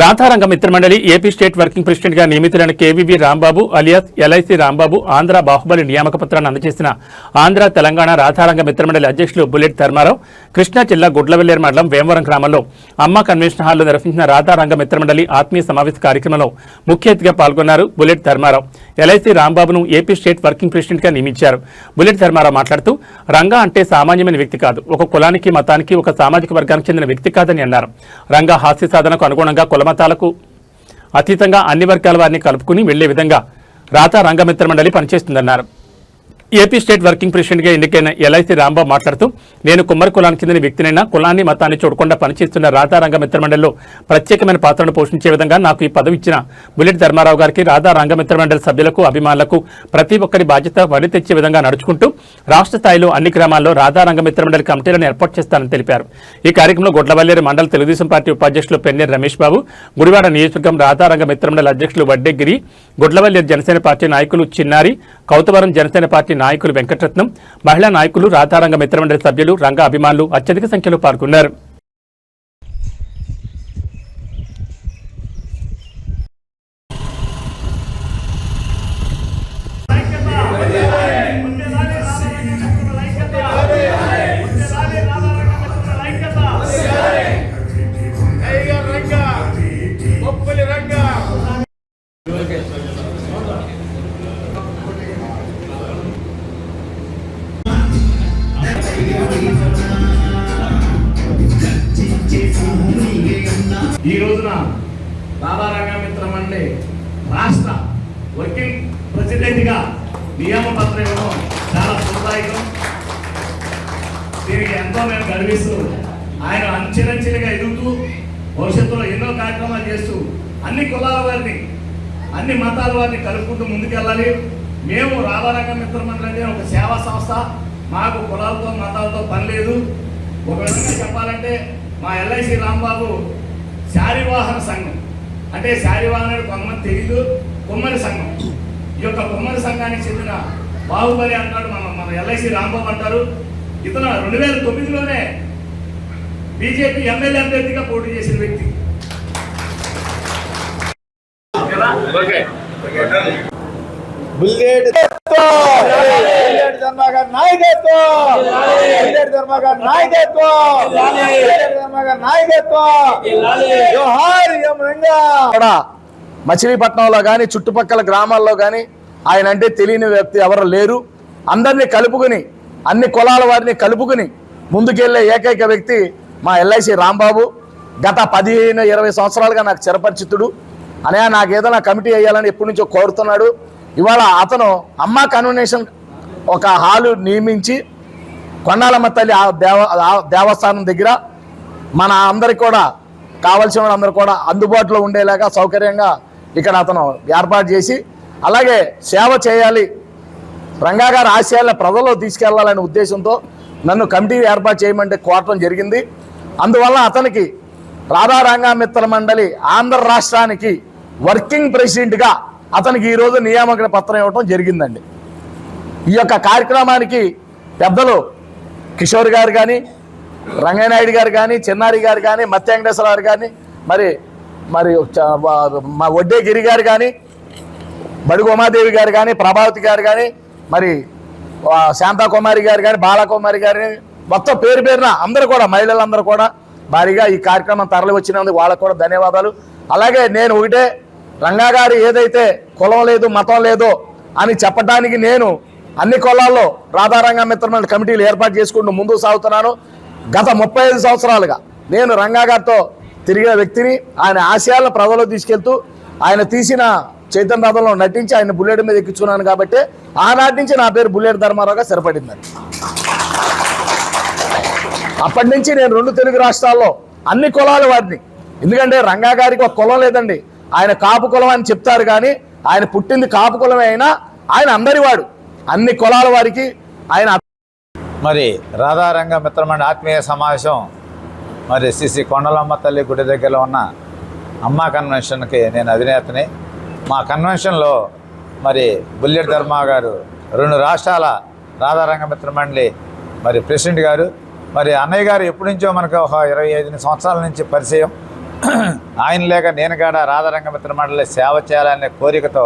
Radharanga Mitramandali AP state working president గా నియమితులైన KVV Rambabu alias LIC Rambabu Andhra Bahubali నియామక పత్రాన్ని అందజేసిన ఆంధ్ర తెలంగాణ రాధారంగ మిత్రమండలి అధ్యక్షులు బుల్లెట్ ధర్మారావు కృష్ణా జిల్లా గుడ్లవెల్లేరు మండలం వేమవరం గ్రామంలో అమ్మ కన్వెన్షన్ హాల్లో నిర్వహించిన రాధారంగ మిత్రమండలి ఆత్మీయ సమావేశ కార్యక్రమంలో ముఖ్య అతిథిగా పాల్గొన్నారు బుల్లెట్ ధర్మారావు. ఎల్ఐసి రాంబాబును ఏపీ స్టేట్ వర్కింగ్ ప్రెసిడెంట్ గా నియమించారు. బుల్లెట్ ధర్మారావు మాట్లాడుతూ రంగా అంటే సామాన్యమైన వ్యక్తి కాదు, ఒక కులానికి మతానికి ఒక సామాజిక వర్గానికి చెందిన వ్యక్తి కాదని అన్నారు. రంగా హాస్య సాధనకు అనుగుణంగా కులమతాలకు అతీతంగా అన్ని వర్గాల వారిని కలుపుకుని వెళ్లే విధంగా రాధా రంగమిత్ర మండలి పనిచేస్తుందన్నారు. ఏపీ స్టేట్ వర్కింగ్ ప్రెసిడెంట్గా ఎన్నికైన ఎల్ఐసి రాంబాబు మాట్లాడుతూ నేను కుమ్మరి కులానికి చెందిన వ్యక్తినైనా కులాన్ని మతాన్ని చూడకుండా పనిచేస్తున్న రాధా రంగమిత్ర మండలిలో ప్రత్యేకమైన పాత్రను పోషించే విధంగా నాకు ఈ పదవి ఇచ్చిన బుల్లెట్ ధర్మారావు గారికి రాధా రంగమిత్ర మండలి సభ్యులకు అభిమానులకు ప్రతి ఒక్కరి బాధ్యత వడి తెచ్చే విధంగా నడుచుకుంటూ రాష్ట్ర స్థాయిలో అన్ని గ్రామాల్లో రాధా రంగమిత్ర మండలి కమిటీలను ఏర్పాటు చేస్తానని తెలిపారు. ఈ కార్యక్రమంలో గుడ్లవల్లేరు మండల తెలుగుదేశం పార్టీ ఉపాధ్యక్షులు పెన్నేరు రమేష్ బాబు, గుడివాడ నియోజకవర్గం రాధా రంగమిత్ర మండలి అధ్యక్షులు వడ్డెగిరి, గుడ్లవల్లేరు జనసేన పార్టీ నాయకులు చిన్నారి, కౌతవరం జనసేన పార్టీ నాయకులు వెంకటరత్నం, మహిళా నాయకులు రాధారంగ మిత్రమండలి సభ్యులు రంగ అభిమానులు అత్యధిక సంఖ్యలో పాల్గొన్నారు. ఈ రోజున రాధా రంగమిత్ర మండలి రాష్ట్ర వర్కింగ్ ప్రెసిడెంట్గా నియామపత్రం ఇవ్వడం చాలా శుభదాయకం. దీనికి ఎంతో మేము గర్విస్తూ ఆయన అంచెలంచెలుగా ఎదుగుతూ భవిష్యత్తులో ఎన్నో కార్యక్రమాలు చేస్తూ అన్ని కులాల వారిని అన్ని మతాల వారిని కలుపుకుంటూ ముందుకెళ్ళాలి. మేము రాధా రంగమిత్ర మండలి అంటే ఒక సేవా సంస్థ, మాకు కులాలతో మతాలతో పని లేదు. ఒక విధంగా చెప్పాలంటే మా ఎల్ఐసి రాంబాబు శారీవాహన సంఘం అంటే శారీవాహన కొంతమంది తెలీదు, కుమ్మరి సంఘం. ఈ యొక్క కుమ్మరి సంఘానికి చెందిన బాహుబలి అంటాడు మన ఎల్ఐసి రాంబాబు అంటారు. ఇతను 2009లోనే బీజేపీ ఎమ్మెల్యే అభ్యర్థిగా పోటీ చేసిన వ్యక్తి. బుల్లెట్ ధర్మాగారి నాయకత్వం, బుల్లెట్ ధర్మాగారి నాయకత్వం, బుల్లెట్ ధర్మాగారి నాయకత్వం. జోహార్ ఎం రంగా. మచిలీపట్నంలో కానీ చుట్టుపక్కల గ్రామాల్లో కానీ ఆయన అంటే తెలియని వ్యక్తి ఎవరు లేరు. అందరినీ కలుపుకుని అన్ని కులాల వారిని కలుపుకుని ముందుకెళ్లే ఏకైక వ్యక్తి మా ఎల్ఐసి రాంబాబు. గత 15-20 సంవత్సరాలుగా నాకు చిరపరిచితుడు. అనే నాకు ఏదైనా కమిటీ వేయాలని ఎప్పటి నుంచో కోరుతున్నాడు. ఇవాళ అతను అమ్మ కన్వెన్షన్ ఒక హాలు నియమించి కొండాలమ్మ తల్లి దేవస్థానం దగ్గర మన అందరికి కూడా కావలసిన వాళ్ళందరూ కూడా అందుబాటులో ఉండేలాగా సౌకర్యంగా ఇక్కడ అతను ఏర్పాటు చేసి, అలాగే సేవ చేయాలి, రంగా గారి ఆశయాలను ప్రజల్లో తీసుకెళ్లాలనే ఉద్దేశంతో నన్ను కమిటీ ఏర్పాటు చేయమంటే కోరటం జరిగింది. అందువల్ల అతనికి రాధా రంగమిత్ర మండలి ఆంధ్ర రాష్ట్రానికి వర్కింగ్ ప్రెసిడెంట్గా అతనికి ఈరోజు నియామక పత్రం ఇవ్వడం జరిగిందండి. ఈ యొక్క కార్యక్రమానికి పెద్దలు కిషోర్ గారు కానీ, రంగనాయుడు గారు కానీ, చిన్నారి గారు కానీ, మత్య వెంకటేశ్వర గారు కానీ, మరి మా వడ్డేగిరి గారు కానీ, బడుగు ఉమాదేవి గారు కానీ, ప్రభావతి గారు కానీ, మరి శాంతాకుమారి గారు కానీ, బాలకుమారి గారు, మొత్తం పేరు పేరున అందరూ కూడా మహిళలందరూ కూడా భారీగా ఈ కార్యక్రమం తరలి వచ్చినందుకు వాళ్ళకు కూడా ధన్యవాదాలు. అలాగే నేను ఒకటే, రంగా గారు ఏదైతే కులం లేదు మతం లేదో అని చెప్పడానికి నేను అన్ని కులాల్లో రాధా రంగమిత్ర మండలి కమిటీలు ఏర్పాటు చేసుకుంటూ ముందుకు సాగుతున్నాను. గత 35 సంవత్సరాలుగా నేను రంగా గారితో తిరిగిన వ్యక్తిని. ఆయన ఆశయాలను ప్రజల్లో తీసుకెళ్తూ ఆయన తీసిన చైతన్య రథంలో నటించి ఆయన బుల్లెట్ మీద ఎక్కించుకున్నాను కాబట్టి ఆనాటి నుంచి నా పేరు బుల్లెట్ ధర్మారావుగా స్థిరపడిందండి. అప్పటి నుంచి నేను 2 తెలుగు రాష్ట్రాల్లో అన్ని కులాల వారిని, ఎందుకంటే రంగా గారికి ఒక కులం లేదండి, ఆయన కాపు కులం అని చెప్తారు కానీ ఆయన పుట్టింది కాపు కులమే అయినా ఆయన అందరివాడు, అన్ని కులాల వారికి ఆయన. మరి రాధా రంగమిత్ర మండలి ఆత్మీయ సమావేశం మరి శ్రీ కొండలమ్మ తల్లి గుడి దగ్గరలో ఉన్న అమ్మ కన్వెన్షన్కి నేను అధినేతని. మా కన్వెన్షన్లో మరి బుల్లెట్ ధర్మా గారు 2 రాష్ట్రాల రాధా రంగమిత్ర మండలి మరి ప్రెసిడెంట్ గారు, మరి అన్నయ్య గారు ఎప్పటి నుంచో మనకు ఒక 25 సంవత్సరాల నుంచి పరిచయం. ఆయన లేక నేను కూడా రాధారంగ మిత్ర మండలి సేవ చేయాలనే కోరికతో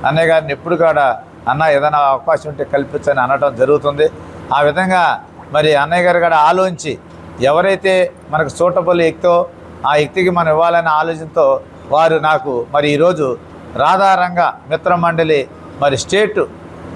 అన్నయ్య గారిని ఎప్పుడు కూడా అన్న ఏదైనా అవకాశం ఉంటే కల్పించని అనడం జరుగుతుంది. ఆ విధంగా మరి అన్నయ్య గారు కూడా ఆలోచించి ఎవరైతే మనకు సూటబుల్ వ్యక్తో ఆ వ్యక్తికి మనం ఇవ్వాలనే ఆలోచనతో వారు నాకు మరి ఈరోజు రాధారంగ మిత్ర మండలి మరి స్టేట్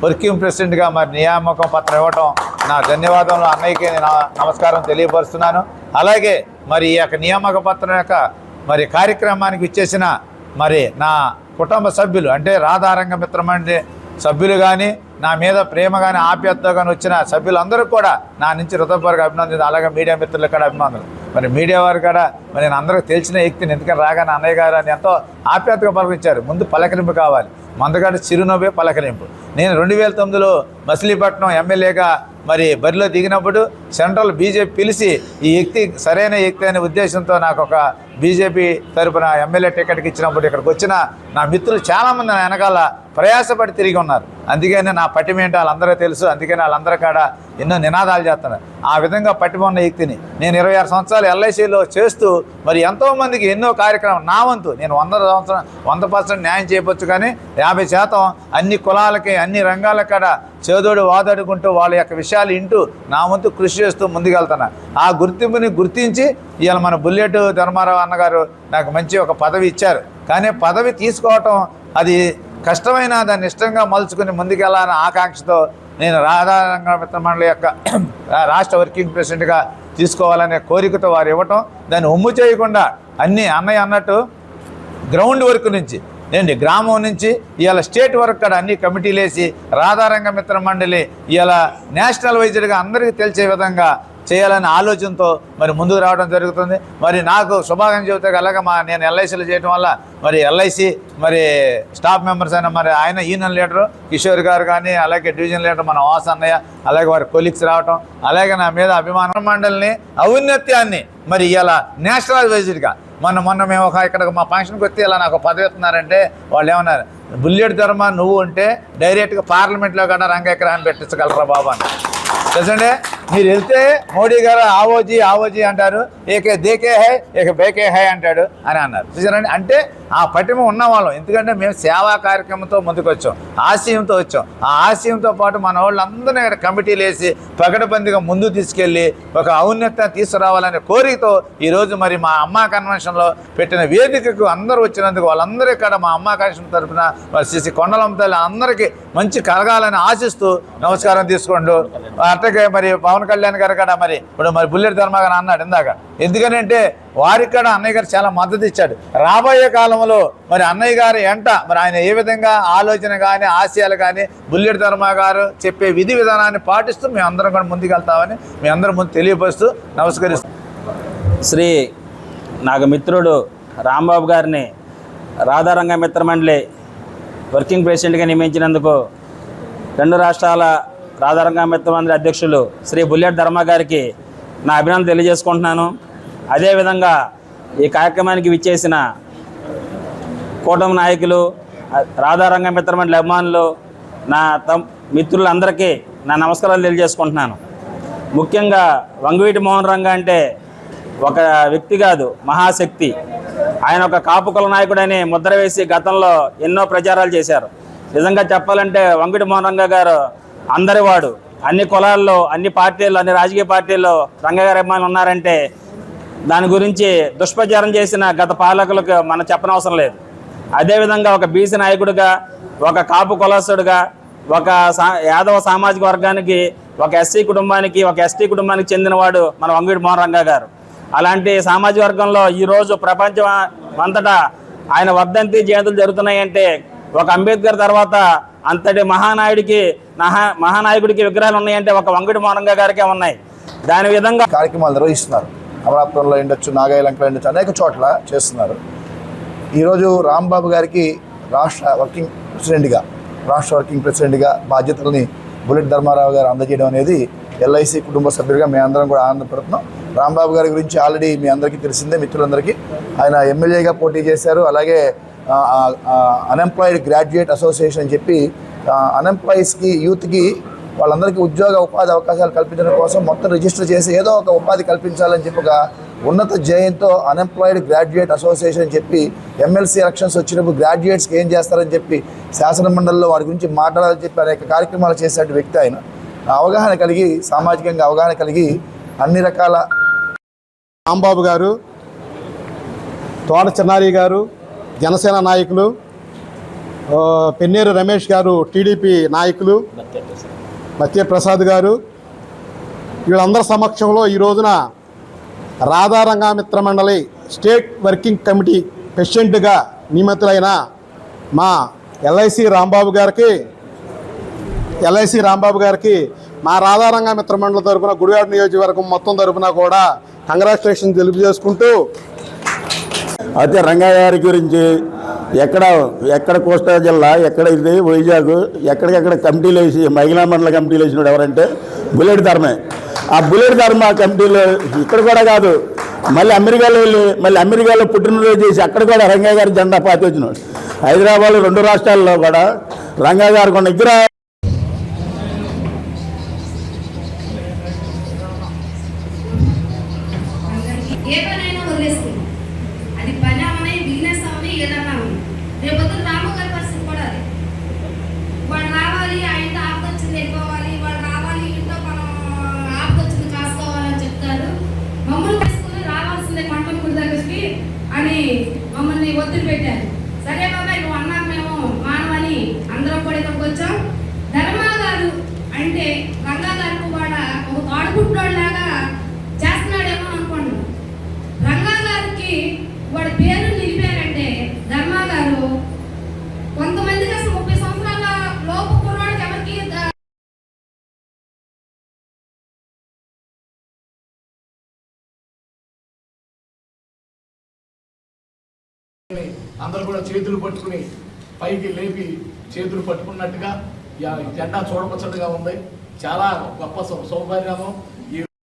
వర్కింగ్ ప్రెసిడెంట్గా మరి నియామకం పత్రం ఇవ్వటం నా ధన్యవాదాలు అన్నయ్యకి నేను నమస్కారం తెలియపరుస్తున్నాను. అలాగే మరి ఈ యొక్క నియామక పత్రం యొక్క మరి కార్యక్రమానికి ఇచ్చేసిన మరి నా కుటుంబ సభ్యులు అంటే రాధారంగ మిత్ర మండలి సభ్యులు కానీ నా మీద ప్రేమ కానీ ఆప్యాయతతో కానీ వచ్చిన సభ్యులందరూ కూడా నా నుంచి హృదయపూర్వక అభినందనలు. అలాగే మీడియా మిత్రులకు కూడా అభినందనలు. మరి మీడియా వారు కూడా మరి నేను అందరికీ తెలిసిన వ్యక్తిని ఎందుకని రాగానే అన్నయ్య గారు అని ఎంతో ఆప్యాయతగా పలకరించారు. ముందు పలకరింపు కావాలి, మందగాడు చిరునవ్వే పలకరింపు. నేను 2009లో మచిలీపట్నం ఎమ్మెల్యేగా మరి బరిలో దిగినప్పుడు సెంట్రల్ బీజేపీ పిలిచి ఈ వ్యక్తి సరైన వ్యక్తి అనే ఉద్దేశంతో నాకు ఒక బీజేపీ తరపున ఎమ్మెల్యే టికెట్కి ఇచ్చినప్పుడు ఇక్కడికి వచ్చిన నా మిత్రులు చాలామంది నా వెనకాల ప్రయాసపడి తిరిగి ఉన్నారు. అందుకని నా పటిమ ఏంటో వాళ్ళందరూ తెలుసు. అందుకని వాళ్ళందరూ కాడ ఎన్నో నినాదాలు చేస్తున్నారు. ఆ విధంగా పటిమ ఉన్న వ్యక్తిని నేను 26 సంవత్సరాలు ఎల్ఐసిలో చేస్తూ మరి ఎంతోమందికి ఎన్నో కార్యక్రమం నా వంతు నేను 100% న్యాయం చేయవచ్చు. కానీ 50% అన్ని కులాలకి అన్ని రంగాల కాడ చేదోడు వాదోడుకుంటూ వాళ్ళ యొక్క విషయాలు వింటూ నా వంతు కృషి చేస్తూ ముందుకెళ్తున్నా. ఆ గుర్తింపుని గుర్తించి ఇవాళ మన బుల్లెట్ ధర్మారావు అన్నగారు నాకు మంచి ఒక పదవి ఇచ్చారు. కానీ పదవి తీసుకోవటం అది కష్టమైన దాన్ని ఇష్టంగా మలుచుకుని ముందుకెళ్ళాలన్న ఆకాంక్షతో నేను రాధారంగ మిత్ర మండలి యొక్క రాష్ట్ర వర్కింగ్ ప్రెసిడెంట్గా తీసుకోవాలనే కోరికతో వారు ఇవ్వటం దాన్ని ఒమ్ము చేయకుండా అన్నీ అన్నయ్య అన్నట్టు గ్రౌండ్ వర్క్ నుంచి ఏంటి గ్రామం నుంచి ఇవాళ స్టేట్ వరకు కూడా అన్ని కమిటీలు వేసి రాధారంగ మిత్ర మండలి ఇవాళ నేషనల్ వైజ్డ్గా అందరికీ తెలిసే విధంగా చేయాలనే ఆలోచనతో మరి ముందుకు రావడం జరుగుతుంది. మరి నాకు శుభాకాంక్షలు చెబుతాయి. అలాగే నేను ఎల్ఐసీలు చేయడం వల్ల మరి ఎల్ఐసి మరి స్టాఫ్ మెంబర్స్ అయినా మరి ఆయన యూనియన్ లీడరు కిషోర్ గారు కానీ అలాగే డివిజన్ లీడర్ మన వాస్ అన్నయ్య అలాగే వారి కొలీగ్స్ రావటం అలాగే నా మీద అభిమాన మండలిని ఔన్నత్యాన్ని మరి ఇలా నేషనల్ వైజ్డ్గా మొన్న మేము ఇక్కడ మా ఫంక్షన్కి వస్తే ఇలా నాకు పదవి ఇస్తున్నారంటే వాళ్ళు ఏమన్నారు, బుల్లెట్ ధర్మ నువ్వు ఉంటే డైరెక్ట్గా పార్లమెంట్లో కూడా రంగెక్కరాన్ని పెట్టించగలరా బాబు అని. తెలుసండి మీరు వెళ్తే మోడీ గారు ఆవోజీ అంటారు, ఏకే దేకే హై ఏక బేకే హై అంటాడు అని అన్నారు. చూసారండి అంటే ఆ పటిమ ఉన్నవాళ్ళం. ఎందుకంటే మేము సేవా కార్యక్రమంతో ముందుకు వచ్చాం, ఆశయంతో వచ్చాం. ఆ ఆశయంతో పాటు మన వాళ్ళందరినీ ఇక్కడ కమిటీలు వేసి పకడ్బందీగా ముందుకు తీసుకెళ్ళి ఒక ఔన్నత్యం తీసుకురావాలనే కోరికతో ఈరోజు మరి మా అమ్మా కన్వెన్షన్లో పెట్టిన వేదికకు అందరూ వచ్చినందుకు వాళ్ళందరూ ఇక్కడ మా అమ్మా కన్వెన్షన్ తరఫున మరి శ్రీ కొండలమ్మ తల్లి అందరికీ మంచి కలగాలని ఆశిస్తూ నమస్కారం తీసుకోండు. అట్లాగే మరి పవన్ కళ్యాణ్ గారు కూడా మరి ఇప్పుడు మరి బుల్లెట్ ధర్మ గారు అన్నాడు ఇందాక. ఎందుకనంటే వారికి కూడా అన్నయ్య గారు చాలా మద్దతు ఇచ్చాడు. రాబోయే కాలంలో మరి అన్నయ్య గారు ఎంట మరి ఆయన ఏ విధంగా ఆలోచన కానీ ఆశయాలు కానీ బుల్లెట్ ధర్మ గారు చెప్పే విధి విధానాన్ని పాటిస్తూ మేము అందరం కూడా ముందుకెళ్తామని మీ అందరం ముందు తెలియపరుస్తూ నమస్కరిస్తాం. శ్రీ నాకు మిత్రుడు రాంబాబు గారిని రాధారంగ మిత్ర మండలి వర్కింగ్ ప్రెసిడెంట్గా నియమించినందుకు 2 రాష్ట్రాల రాధారంగ మిత్ర మండలి అధ్యక్షులు శ్రీ బుల్లెట్ ధర్మ గారికి నా అభినందన తెలియజేసుకుంటున్నాను. అదేవిధంగా ఈ కార్యక్రమానికి విచ్చేసిన కూటమి నాయకులు రాధారంగ మిత్ర మండలి అభిమానులు నా మిత్రులందరికీ నా నమస్కారాలు తెలియజేసుకుంటున్నాను. ముఖ్యంగా వంగవీటి మోహన్ రంగ అంటే ఒక వ్యక్తి కాదు, మహాశక్తి. ఆయన ఒక కాపు కుల నాయకుడని ముద్ర వేసి గతంలో ఎన్నో ప్రచారాలు చేశారు. నిజంగా చెప్పాలంటే వంగవీటి మోహన్ రంగ గారు అందరివాడు. అన్ని కులాల్లో అన్ని పార్టీల్లో అన్ని రాజకీయ పార్టీల్లో రంగగారి అభిమానులు ఉన్నారంటే దాని గురించి దుష్ప్రచారం చేసిన గత పాలకులకు మనం చెప్పనవసరం లేదు. అదేవిధంగా ఒక బీసీ నాయకుడిగా, ఒక కాపు కులస్తుడిగా, ఒక యాదవ సామాజిక వర్గానికి, ఒక ఎస్సీ కుటుంబానికి, ఒక ఎస్టీ కుటుంబానికి చెందినవాడు మన వంగవీటి మోహన్ రంగ గారు. అలాంటి సామాజిక వర్గంలో ఈరోజు ప్రపంచం అంతటా ఆయన వర్ధంతి జయంతులు జరుగుతున్నాయంటే ఒక అంబేద్కర్ తర్వాత అంతటి మహానాయకుడికి విగ్రహాలు ఉన్నాయంటే ఒక వంగవీటి మోహన్ రంగ గారికే ఉన్నాయి. దాని విధంగా కార్యక్రమాలు నిర్వహిస్తున్నారు. అమలాపురంలో ఉండొచ్చు, నాగాయలంకలో ఉండొచ్చు, అనేక చోట్ల చేస్తున్నారు. ఈరోజు రాంబాబు గారికి రాష్ట్ర వర్కింగ్ ప్రెసిడెంట్గా బాధ్యతల్ని బుల్లెట్ ధర్మారావు గారు అందజేయడం అనేది ఎల్ఐసి కుటుంబ సభ్యులుగా మేమందరం కూడా ఆనందపడుతున్నాం. రాంబాబు గారి గురించి ఆల్రెడీ మీ అందరికీ తెలిసిందే, మిత్రులందరికీ. ఆయన ఎమ్మెల్యేగా పోటీ చేశారు. అలాగే అన్ఎంప్లాయిడ్ గ్రాడ్యుయేట్ అసోసియేషన్ అని చెప్పి అన్ఎంప్లాయీస్కి, యూత్కి వాళ్ళందరికీ ఉపాధి అవకాశాలు కల్పించడం కోసం మొత్తం రిజిస్టర్ చేసి ఏదో ఒక ఉపాధి కల్పించాలని చెప్పి ఒక ఉన్నత జయంతో అన్ఎంప్లాయిడ్ గ్రాడ్యుయేట్ అసోసియేషన్ అని చెప్పి ఎమ్మెల్సీ ఎలక్షన్స్ వచ్చినప్పుడు గ్రాడ్యుయేట్స్కి ఏం చేస్తారని చెప్పి శాసన మండలిలో వారి గురించి మాట్లాడాలని చెప్పి అనేక కార్యక్రమాలు చేసే వ్యక్తి ఆయన. అవగాహన కలిగి, సామాజికంగా అవగాహన కలిగి అన్ని రకాల రాంబాబు గారు, తోట చిన్నారి గారు జనసేన నాయకులు, పెన్నేరు రమేష్ గారు టీడీపీ నాయకులు, మత్య ప్రసాద్ గారు, వీళ్ళందరి సమక్షంలో ఈ రోజున రాధారంగ మిత్ర మండలి స్టేట్ వర్కింగ్ కమిటీ ప్రెసిడెంట్గా నియమితులైన మా ఎల్ఐసి రాంబాబు గారికి మా రాధారంగ మిత్ర మండలి తరఫున గుడివాడ నియోజకవర్గం మొత్తం తరఫున కూడా కంగ్రాచులేషన్ తెలియజేసుకుంటూ, అయితే రంగయ్య గారి గురించి ఎక్కడ కోస్తా జిల్లా, ఎక్కడ ఇది వైజాగ్, ఎక్కడికెక్కడ కమిటీలు వేసి మహిళా మండల కమిటీలు వేసినాడు ఎవరంటే బుల్లెట్ ధర్మే. ఆ బుల్లెట్ ధర్మ కమిటీలో ఇక్కడ కూడా కాదు, మళ్ళీ అమెరికాలో వెళ్ళి అమెరికాలో పుట్టినరోజు చేసి అక్కడ కూడా రంగయ్య గారి జెండా పాతి వచ్చినాడు. హైదరాబాద్ 2 రాష్ట్రాల్లో కూడా రంగయ్య గారు కొన్ని విగ్రహ ఏ పనైనా వదిలేస్తుంది. అది పని అవని, బిజినెస్ అవని, ఏదన్నా అవని. రేపొద్దున రాము గారి పరిస్థితి కూడా అది. వాడు రావాలి, ఆయన ఆపదొచ్చింది వెళ్ళిపోవాలి, వాడు రావాలి, ఇంట్లో మనం ఆపదొచ్చింది కాసుకోవాలని చెప్తారు. మమ్మల్ని తీసుకుని రావాల్సిందే కంటంపూడి దగ్గరికి అని మమ్మల్ని ఒత్తిడి పెట్టారు. సరే బాబాయ్ నువ్వు అన్నాక మేము మానవని అందరం కూడా ఇక్కడికి వచ్చాం. ధర్మా గారు అంటే రంగా గారికి కూడా ఒక తోడుపుట్టినోళ్ళలాగా చేస్తున్నాడేమో అనుకోండి. రంగా గారికి వాడి పేరు నిలిపారంటే ధర్మా గారు కొంతమందికి అసలు 30 సంవత్సరాల లోపు కుర్రాడికి ఎవరికి అందరూ కూడా చేతులు పట్టుకుని పైకి లేపి చేతులు పట్టుకున్నట్టుగా జెండా చూడపచ్చట్టుగా ఉంది. చాలా గొప్ప సౌకర్యము.